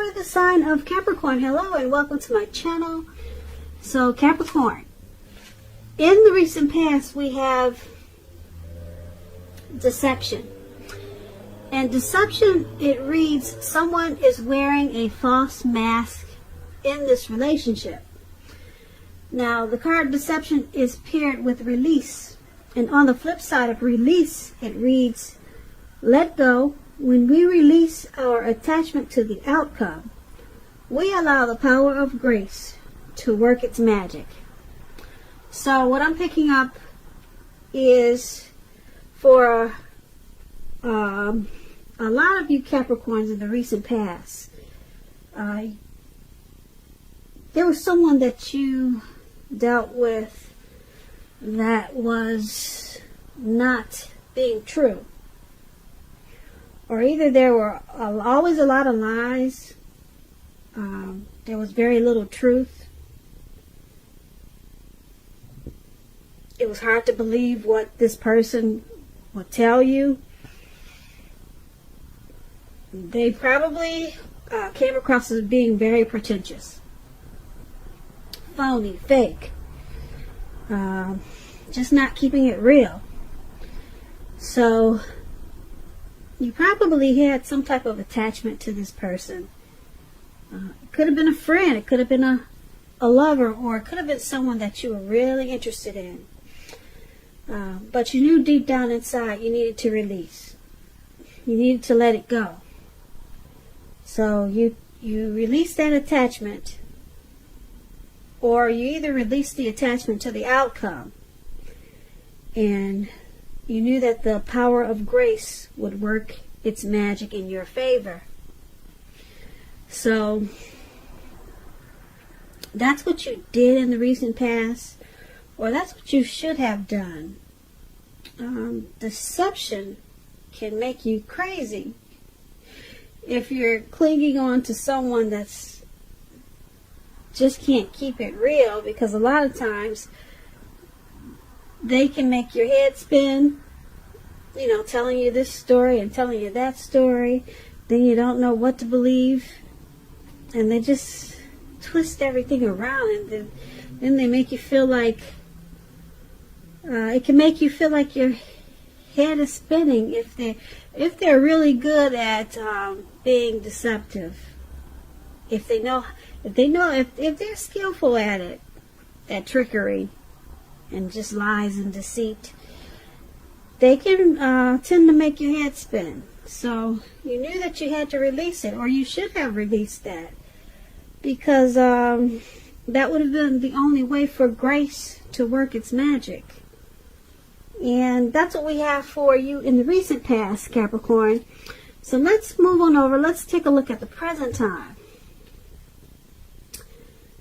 for the sign of Capricorn. Hello and welcome to my channel. So Capricorn, in the recent past we have deception. And deception, it reads, someone is wearing a false mask in this relationship. Now the card deception is paired with release. And on the flip side of release, it reads, let go. When we release our attachment to the outcome, we allow the power of grace to work its magic. So what I'm picking up is for a lot of you Capricorns in the recent past, there was someone that you dealt with that was not being true. Or either there were always a lot of lies, there was very little truth. It was hard to believe what this person would tell you. They probably came across as being very pretentious, phony, fake, just not keeping it real. So you probably had some type of attachment to this person. It could have been a friend, it could have been a lover, or it could have been someone that you were really interested in. But you knew deep down inside you needed to release. You needed to let it go. So you released that attachment, or you either released the attachment to the outcome, and you knew that the power of grace would work its magic in your favor. So that's what you did in the recent past, or that's what you should have done. Deception can make you crazy if you're clinging on to someone that's just can't keep it real, because a lot of times they can make your head spin, you know, telling you this story and telling you that story. Then you don't know what to believe. And they just twist everything around. And then they make you feel like, it can make you feel like your head is spinning if they're really good at being deceptive. If they're skillful at it, at trickery and just lies and deceit, they can tend to make your head spin. So you knew that you had to release it, or you should have released that, because that would have been the only way for grace to work its magic. And that's what we have for you in the recent past, Capricorn. So let's move on over. Let's take a look at the present time.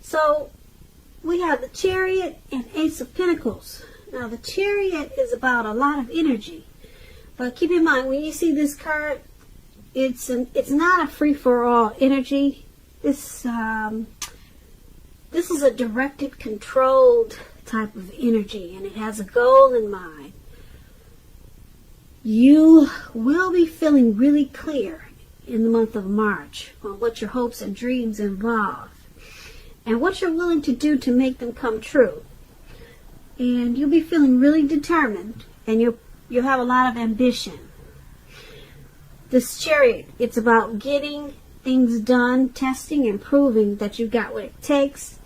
So we have the Chariot and Ace of Pentacles. Now the Chariot is about a lot of energy, but keep in mind when you see this card, it's not a free-for-all energy. This is a directed, controlled type of energy, and it has a goal in mind. You will be feeling really clear in the month of March on what your hopes and dreams involve, and what you're willing to do to make them come true. And you'll be feeling really determined, and you'll have a lot of ambition. This Chariot, it's about getting things done, testing and proving that you've got what it takes.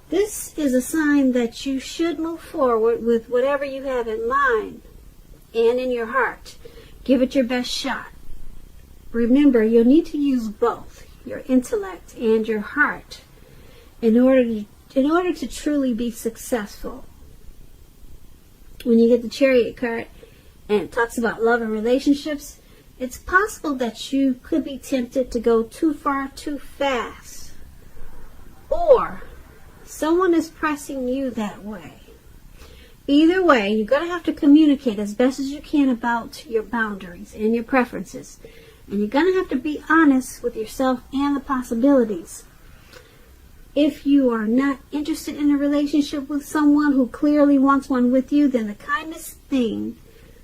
This is a sign that you should move forward with whatever you have in mind and in your heart. Give it your best shot. Remember, you'll need to use both your intellect and your heart in order to truly be successful. When you get the Chariot card and it talks about love and relationships, it's possible that you could be tempted to go too far too fast, or someone is pressing you that way. Either way, you're going to have to communicate as best as you can about your boundaries and your preferences. And you're going to have to be honest with yourself and the possibilities. If you are not interested in a relationship with someone who clearly wants one with you, then the kindest thing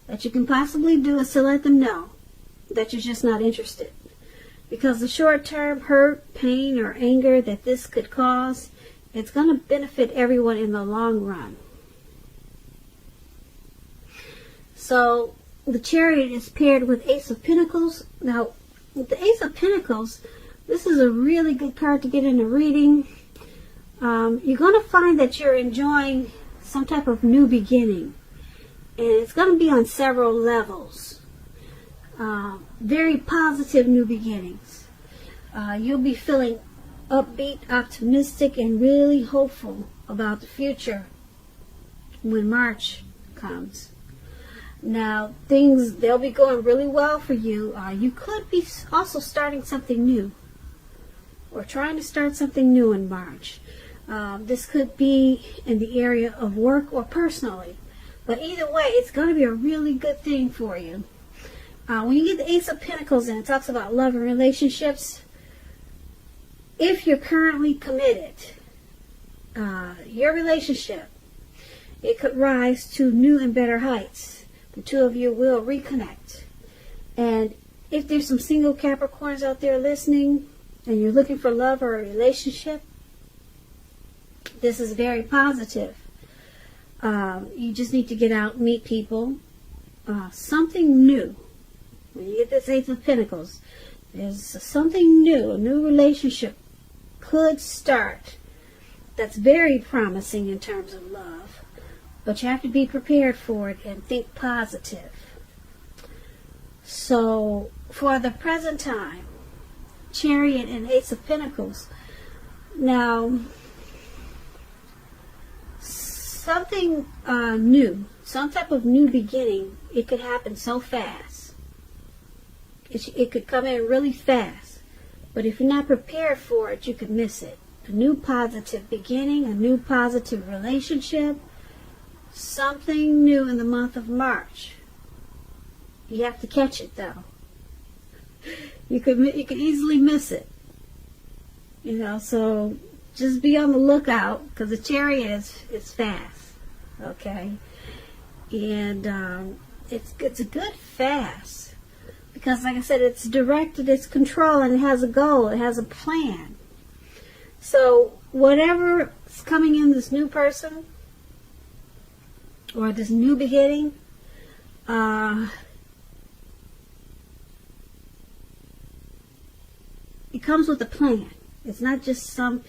that you can possibly do is to let them know that you're just not interested. because the short-term hurt, pain, or anger that this could cause, it's going to benefit everyone in the long run. So the Chariot is paired with Ace of Pentacles. Now, with the Ace of Pentacles, this is a really good card to get in a reading. You're going to find that you're enjoying some type of new beginning. And it's going to be on several levels. Very positive new beginnings. You'll be feeling upbeat, optimistic, and really hopeful about the future when March comes. Now, they'll be going really well for you. You could be also starting something new, or trying to start something new in March. This could be in the area of work or personally. But either way, it's going to be a really good thing for you. When you get the Ace of Pentacles and it talks about love and relationships, if you're currently committed, your relationship, it could rise to new and better heights. The two of you will reconnect. And if there's some single Capricorns out there listening and you're looking for love or a relationship, this is very positive. You just need to get out and meet people. Something new. When you get this Ace of Pentacles, there's something new. A new relationship could start that's very promising in terms of love. But you have to be prepared for it and think positive. So, for the present time, Chariot and Ace of Pentacles. Now, something new, some type of new beginning, it could happen so fast. It could come in really fast. But if you're not prepared for it, you could miss it. A new positive beginning, a new positive relationship, something new in the month of March. You have to catch it, though. You could easily miss it. So just be on the lookout, because the Chariot is fast. Okay? And it's a good fast. Because, like I said, it's directed, it's controlled, and it has a goal, it has a plan. So whatever's coming in, this new person, or this new beginning, it comes with a plan. It's not just some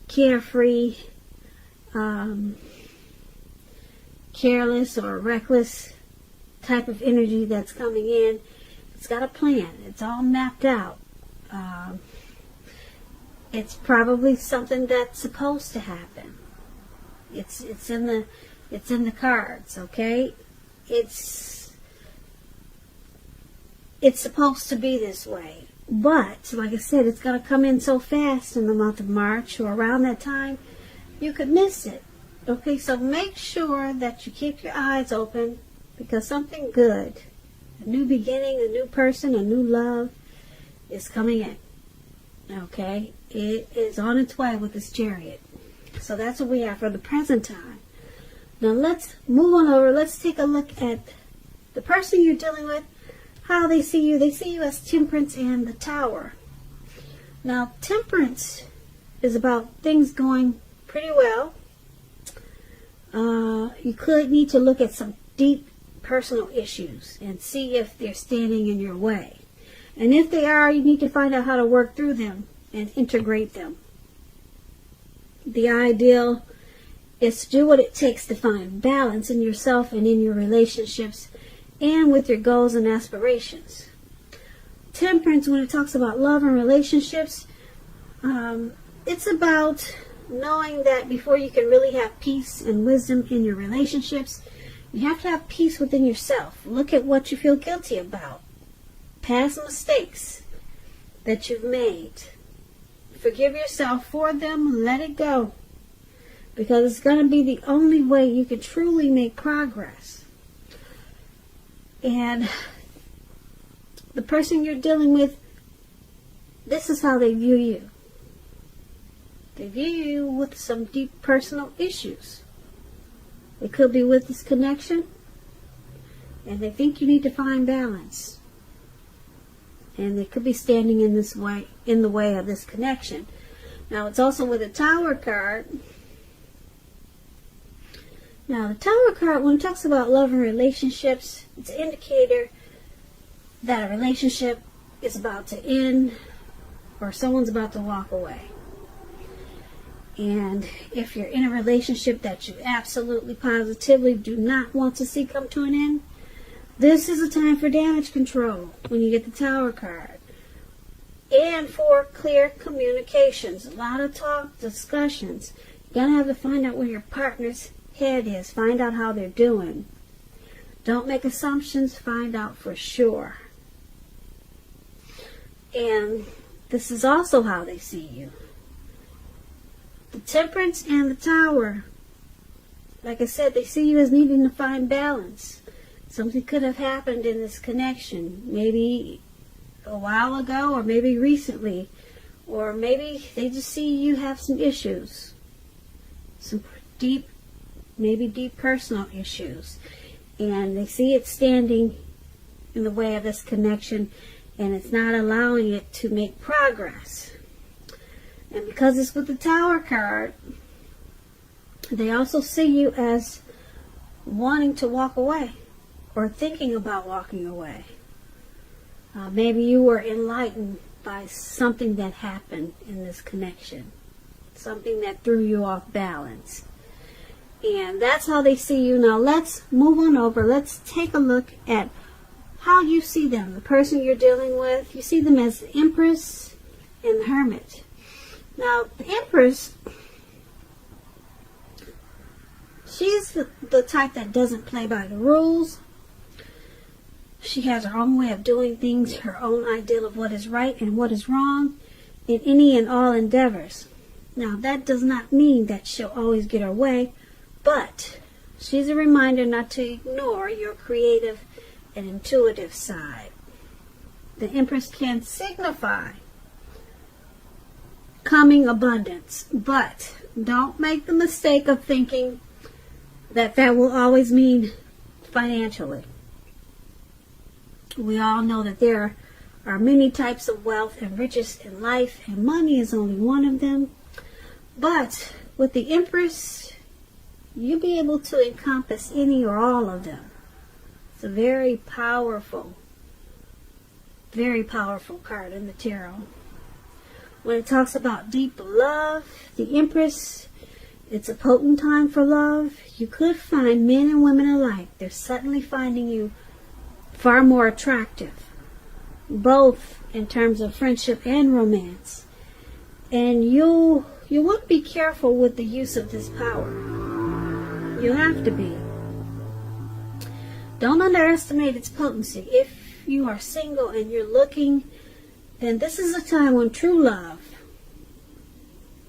carefree, careless or reckless type of energy that's coming in. It's got a plan. It's all mapped out. It's probably something that's supposed to happen. It's in the cards, okay? It's supposed to be this way. But, like I said, it's going to come in so fast in the month of March, or around that time, you could miss it. Okay, so make sure that you keep your eyes open, because something good, a new beginning, a new person, a new love is coming in. Okay, it is on its way with this Chariot. So that's what we have for the present time. Now let's move on over. Let's take a look at the person you're dealing with, how they see you. They see you as Temperance and the Tower. Now, Temperance is about things going pretty well. You could need to look at some deep personal issues and see if they're standing in your way. And if they are, you need to find out how to work through them and integrate them. The ideal is to do what it takes to find balance in yourself and in your relationships and with your goals and aspirations. Temperance, when it talks about love and relationships, it's about knowing that before you can really have peace and wisdom in your relationships, you have to have peace within yourself. Look at what you feel guilty about. Past mistakes that you've made. Forgive yourself for them. Let it go. Because it's going to be the only way you can truly make progress. And the person you're dealing with, this is how they view you. They view you with some deep personal issues. It could be with this connection, and they think you need to find balance. and they could be standing in the way of this connection. Now it's also with the Tower card. Now the Tower card, when it talks about love and relationships, it's an indicator that a relationship is about to end or someone's about to walk away. And if you're in a relationship that you absolutely positively do not want to see come to an end, this is a time for damage control when you get the Tower card. And for clear communications. A lot of talk, discussions. You gotta have to find out where your partner's head is. Find out how they're doing. Don't make assumptions. Find out for sure. And this is also how they see you. The Temperance and the Tower. Like I said, they see you as needing to find balance. Something could have happened in this connection. Maybe a while ago, or maybe recently. Or maybe they just see you have some issues. Some deep personal issues. And they see it standing in the way of this connection, and it's not allowing it to make progress. And because it's with the Tower card, they also see you as wanting to walk away or thinking about walking away. Maybe you were enlightened by something that happened in this connection, something that threw you off balance. And that's how they see you. Now let's move on over. Let's take a look at how you see them, the person you're dealing with. You see them as the Empress and the Hermit. Now, the Empress, she's the type that doesn't play by the rules. She has her own way of doing things, her own ideal of what is right and what is wrong in any and all endeavors. Now, that does not mean that she'll always get her way, but she's a reminder not to ignore your creative and intuitive side. The Empress can signify coming abundance, but don't make the mistake of thinking that will always mean financially. We all know that there are many types of wealth and riches in life, and money is only one of them. But with the Empress, you'll be able to encompass any or all of them. It's a very powerful card in the tarot. When it talks about deep love, the Empress, it's a potent time for love. You could find men and women alike. They're suddenly finding you far more attractive, both in terms of friendship and romance. And you want to be careful with the use of this power. You have to be. Don't underestimate its potency. If you are single and you're looking, then this is a time when true love,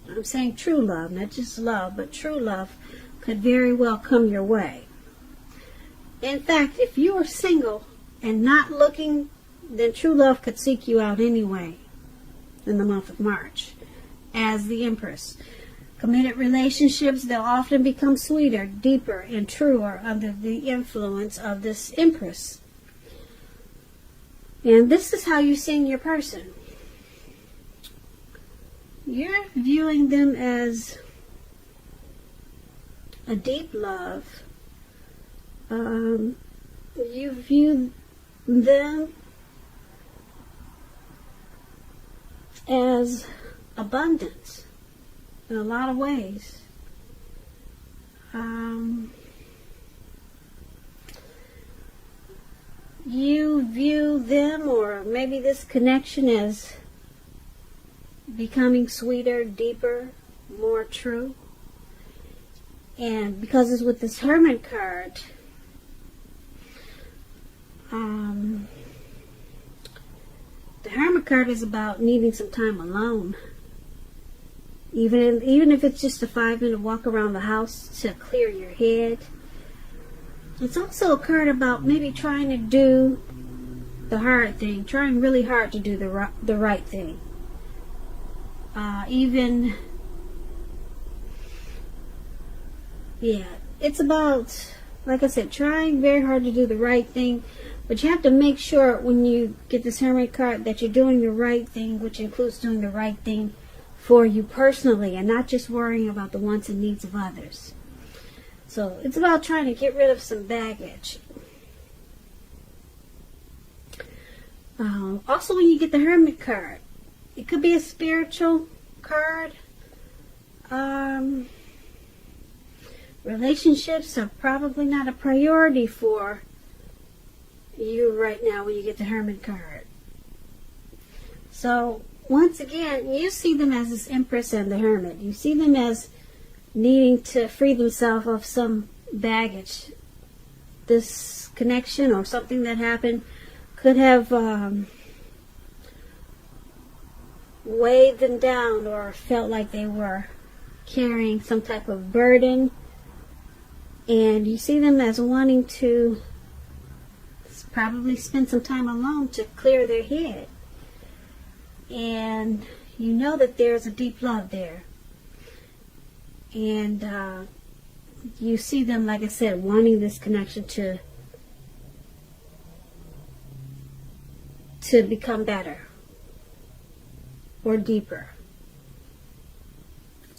I'm saying true love, not just love, but true love could very well come your way. In fact, if you are single and not looking, then true love could seek you out anyway in the month of March as the Empress. Committed relationships, they'll often become sweeter, deeper, and truer under the influence of this Empress. And this is how you're seeing your person. You're viewing them as a deep love. You view them as abundance in a lot of ways. You view them, or maybe this connection, as becoming sweeter, deeper, more true. And because it's with this Hermit card, the Hermit card is about needing some time alone. Even if it's just a 5-minute walk around the house to clear your head. It's also a card about maybe trying to do the hard thing, trying really hard to do the right thing. It's about, like I said, trying very hard to do the right thing, But you have to make sure when you get this Hermit card that you're doing the right thing, which includes doing the right thing for you personally and not just worrying about the wants and needs of others. So it's about trying to get rid of some baggage. Also, when you get the Hermit card, it could be a spiritual card. Relationships are probably not a priority for you right now when you get the Hermit card. So once again, you see them as this Empress and the Hermit. You see them as needing to free themselves of some baggage. This connection or something that happened could have weighed them down or felt like they were carrying some type of burden. And you see them as wanting to probably spend some time alone to clear their head. And you know that there's a deep love there. And you see them, like I said, wanting this connection to become better or deeper.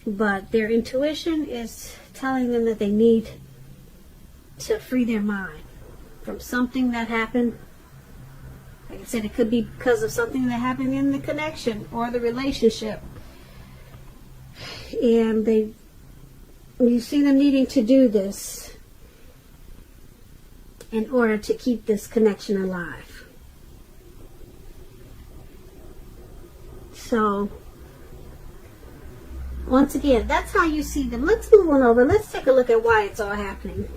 But their intuition is telling them that they need to free their mind from something that happened. Like I said, it could be because of something that happened in the connection or the relationship. And you see them needing to do this in order to keep this connection alive. So, once again, that's how you see them. Let's move on over. Let's take a look at why it's all happening.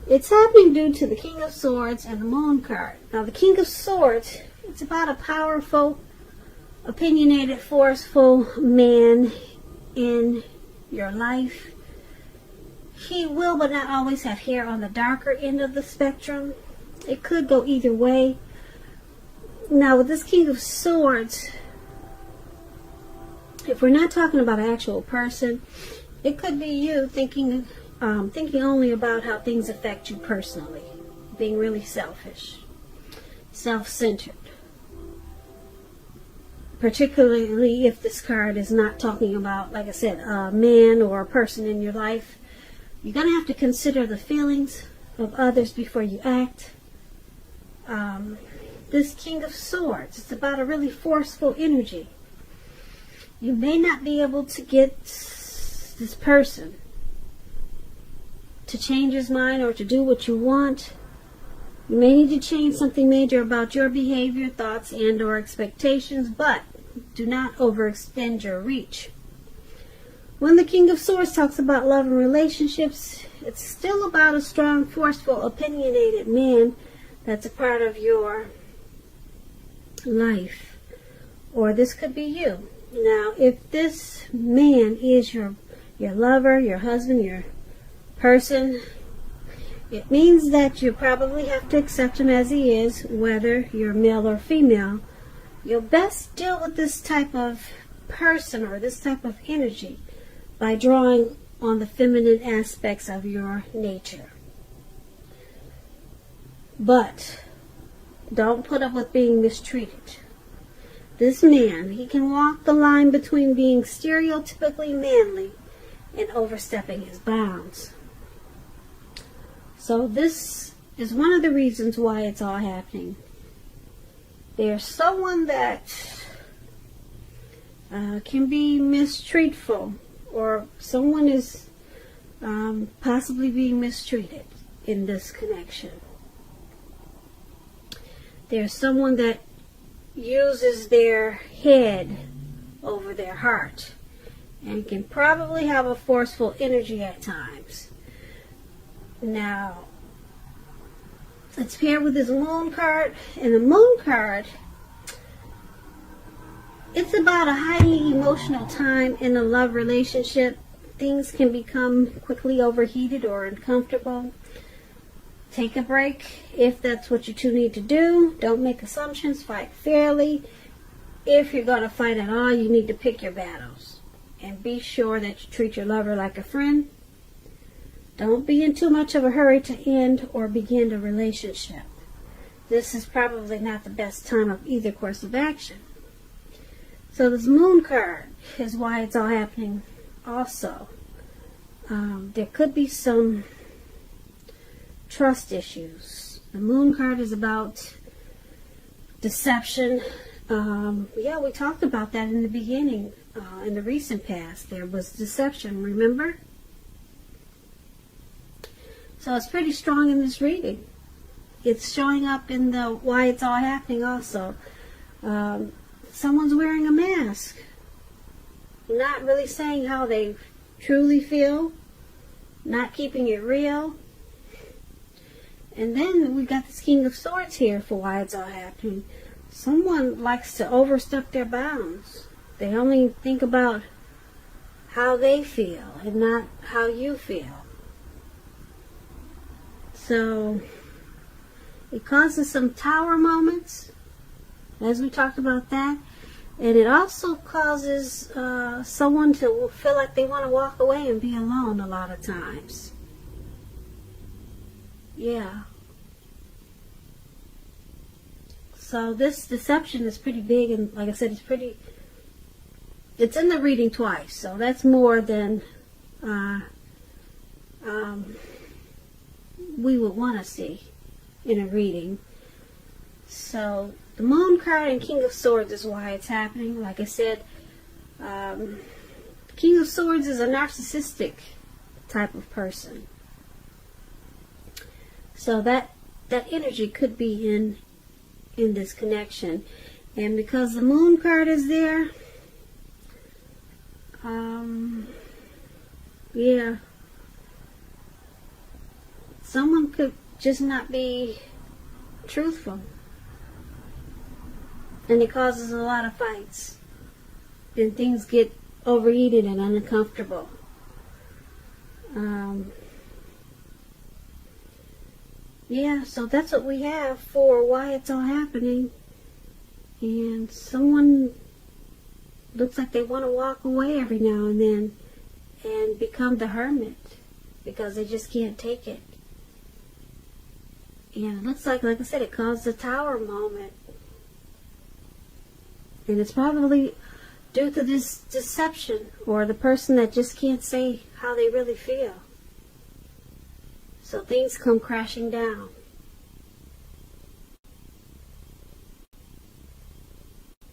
It's happening due to the King of Swords and the Moon card. Now, the King of Swords, it's about a powerful, opinionated, forceful man in your life. He will, but not always, have hair on the darker end of the spectrum. It could go either way. Now, with this King of Swords, if we're not talking about an actual person, it could be you thinking only about how things affect you personally, being really selfish, self-centered. Particularly if this card is not talking about, like I said, a man or a person in your life. You're going to have to consider the feelings of others before you act. This King of Swords, it's about a really forceful energy. You may not be able to get this person to change his mind or to do what you want. You may need to change something major about your behavior, thoughts, and or expectations, but do not overextend your reach. When the King of Swords talks about love and relationships, it's still about a strong, forceful, opinionated man that's a part of your life. Or this could be you. Now, if this man is your lover, your husband, your person, it means that you probably have to accept him as he is, whether you're male or female. You'll best deal with this type of person or this type of energy by drawing on the feminine aspects of your nature. But don't put up with being mistreated. This man, he can walk the line between being stereotypically manly and overstepping his bounds. So this is one of the reasons why it's all happening. There's someone that can be mistreatful, or someone is possibly being mistreated in this connection. There's someone that uses their head over their heart and can probably have a forceful energy at times. Now, it's paired with this Moon card, and the Moon card, it's about a highly emotional time in a love relationship. Things can become quickly overheated or uncomfortable. Take a break if that's what you two need to do. Don't make assumptions. Fight fairly. If you're going to fight at all, you need to pick your battles. And be sure that you treat your lover like a friend. Don't be in too much of a hurry to end or begin a relationship. this is probably not the best time of either course of action. So this moon card is why it's all happening also. There could be some trust issues. The moon card is about deception. Yeah, we talked about that in the beginning. In the recent past, there was deception, remember? So it's pretty strong in this reading. It's showing up in the why it's all happening also. Someone's wearing a mask, not really saying how they truly feel, not keeping it real. And then we got this King of Swords here for why it's all happening. Someone likes to overstep their bounds. They only think about how they feel and not how you feel. So it causes some tower moments, as we talked about that. And it also causes someone to feel like they want to walk away and be alone a lot of times. Yeah. So this deception is pretty big, and like I said, it's in the reading twice, so that's more than we would want to see in a reading. So the Moon card and King of Swords is why it's happening. Like I said, King of Swords is a narcissistic type of person. So that energy could be in this connection. And because the Moon card is there, yeah, someone could just not be truthful, and it causes a lot of fights, and things get overheated and uncomfortable. Yeah, so that's what we have for why it's all happening. And someone looks like they want to walk away every now and then and become the hermit because they just can't take it. And it looks like I said, it caused a tower moment. And it's probably due to this deception, or the person that just can't say how they really feel. So things come crashing down.